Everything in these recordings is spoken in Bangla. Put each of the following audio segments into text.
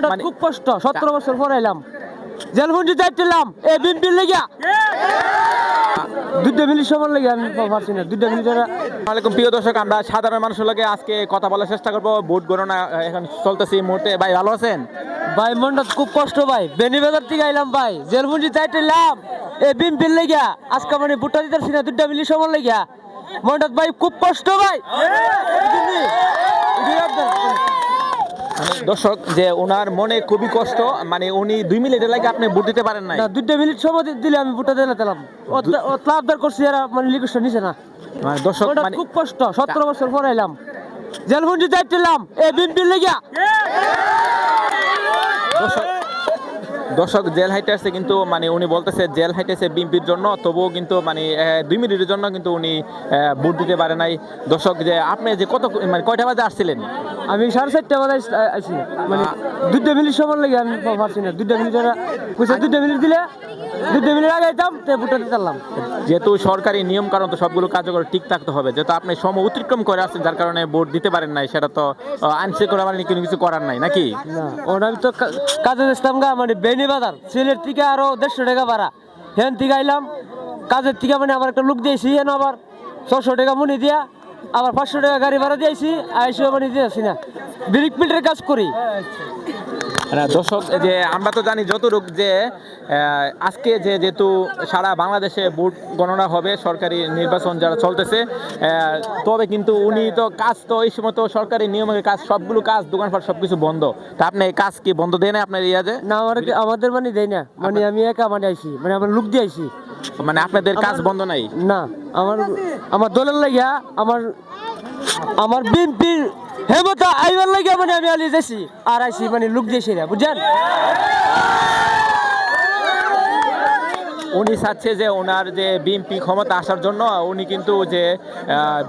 মানে খুব কষ্ট 17 বছর পর এলাম জেলবন্দি যাইতেলাম এই বিএনপির লাগিয়া দুইটা মিনিট সময় লাগে আমি পারছি না দুইটা মিনিট। আসসালামাইকুম প্রিয় দর্শক, আমরা সাধারণ মানুষের লগে আজকে কথা বলার চেষ্টা করবো। ভোট গণনা এখন চলতেছে এই মুহূর্তে। ভাই ভালো আছেন? ভাই মনটা খুব কষ্ট ভাই, বেনিবাজার থেকে আইলাম ভাই জেলবন্দি যাইতেলাম এই বিএনপির লাগিয়া আজকে মানে ভোটটা দিতেছি না দুইটা মিনিট সময় লাগিয়া মনটা ভাই খুব কষ্ট ভাই। দর্শক যে ওনার মনে খুবই কষ্ট, মানে উনি 2 মিনিটের লাগে আপনি ভোট দিতে পারেন না। দুইটা মিনিট সময় দিলে আমি ভোটটা দিলাম লাভদার করছি এরা মানে লিখেশন নিছে না। দর্শক মানে খুব কষ্ট 17 বছর পর এলাম জেলবন্দি যাইতেলাম এই বিএনপির লাগিয়া। দর্শক জেল হাইটেছে কিন্তু মানে উনি বলতেছে জেল হাইটেছে বিএনপির জন্য, তবুও কিন্তু মানে 2 মিনিটের জন্য কিন্তু উনি ভোট দিতে পারে নাই। দর্শক যে আপনি যে মানে কয়টা বাজে আসছিলেন? আমি 4:30 বাজে আইছি, মানে দুইটা মিনিট সময় লাগে আমি পারছি না দুইটা মিনিট দুইটা মিনিট দিলে 2 মিনিট আগে আইতাম তো ভোটটা দিতাম। যেহেতু সরকারি নিয়ম কারণ তো সবগুলো কার্যকর ঠিক থাকতে হবে, যেহেতু আপনি সময় অতিক্রম করে আসছেন যার কারণে ভোট দিতে পারেন নাই, সেটা তো আইন শৃঙ্খলা মানে কিছু করার নাই নাকি? না ওটা আমি তো কাজে আসতাম গা, মানে বেনিবাজার সিলেট থেকে আরো 150 টাকা ভাড়া, হেন থেকে আইলাম কাজের থেকে, মানে আমার একটা লোক দিয়েছি হেন আবার 600 টাকা মনি দিয়া আবার 500 টাকা গাড়ি ভাড়া দিয়েছি আইসি মানে দিয়েছি না ব্রিক মিটারের কাজ করি। দর্শক যে আমরা তো জানি যতটুক যে আজকে যেহেতু সারা বাংলাদেশে ভোট গণনা হবে, সরকারি নির্বাচন যারা চলতেছে, তবে কিন্তু উনি তো কাজ তো এই সময় তো সরকারি নিয়মের কাজ সবগুলো কাজ দোকানপাট সবকিছু বন্ধ, তা আপনি কাজ কি বন্ধ দেয় না আপনার ইয়াজে? না আমাদের মানে দেয় না, মানে আমি একা মানে আইছি, মানে আমার লোক দিয়ে আইছি, মানে আপনাদের কাজ বন্ধ নাই? না আমার দলের লাগিয়া আমার বিএনপির হেমতা আইবার লাগিয়া মানে আমি আলি যাইছি আর আইছি মানে লোক দিয়েছি না, বুঝছেন? উনি চাচ্ছে যে ওনার যে বিএনপি ক্ষমতা আসার জন্য উনি কিন্তু যে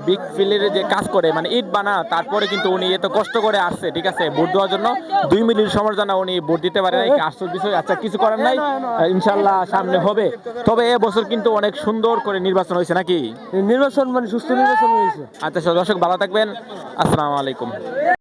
বিগ ফিল্ডের যে কাজ করে মানে ইট বানা, তারপরে কিন্তু উনি এত কষ্ট করে আসছে, ঠিক আছে, ভোট দেওয়ার জন্য 2 মিনিট সময়ের জন্য উনি ভোট দিতে পারে নাই। আশ্চর্য বিষয়। আচ্ছা, কিছু করার নাই, ইনশাল্লাহ সামনে হবে। তবে এবছর কিন্তু অনেক সুন্দর করে নির্বাচন হয়েছে নাকি? নির্বাচন মানে সুস্থ নির্বাচন হয়েছে। আচ্ছা দর্শক ভালো থাকবেন, আসসালামু আলাইকুম।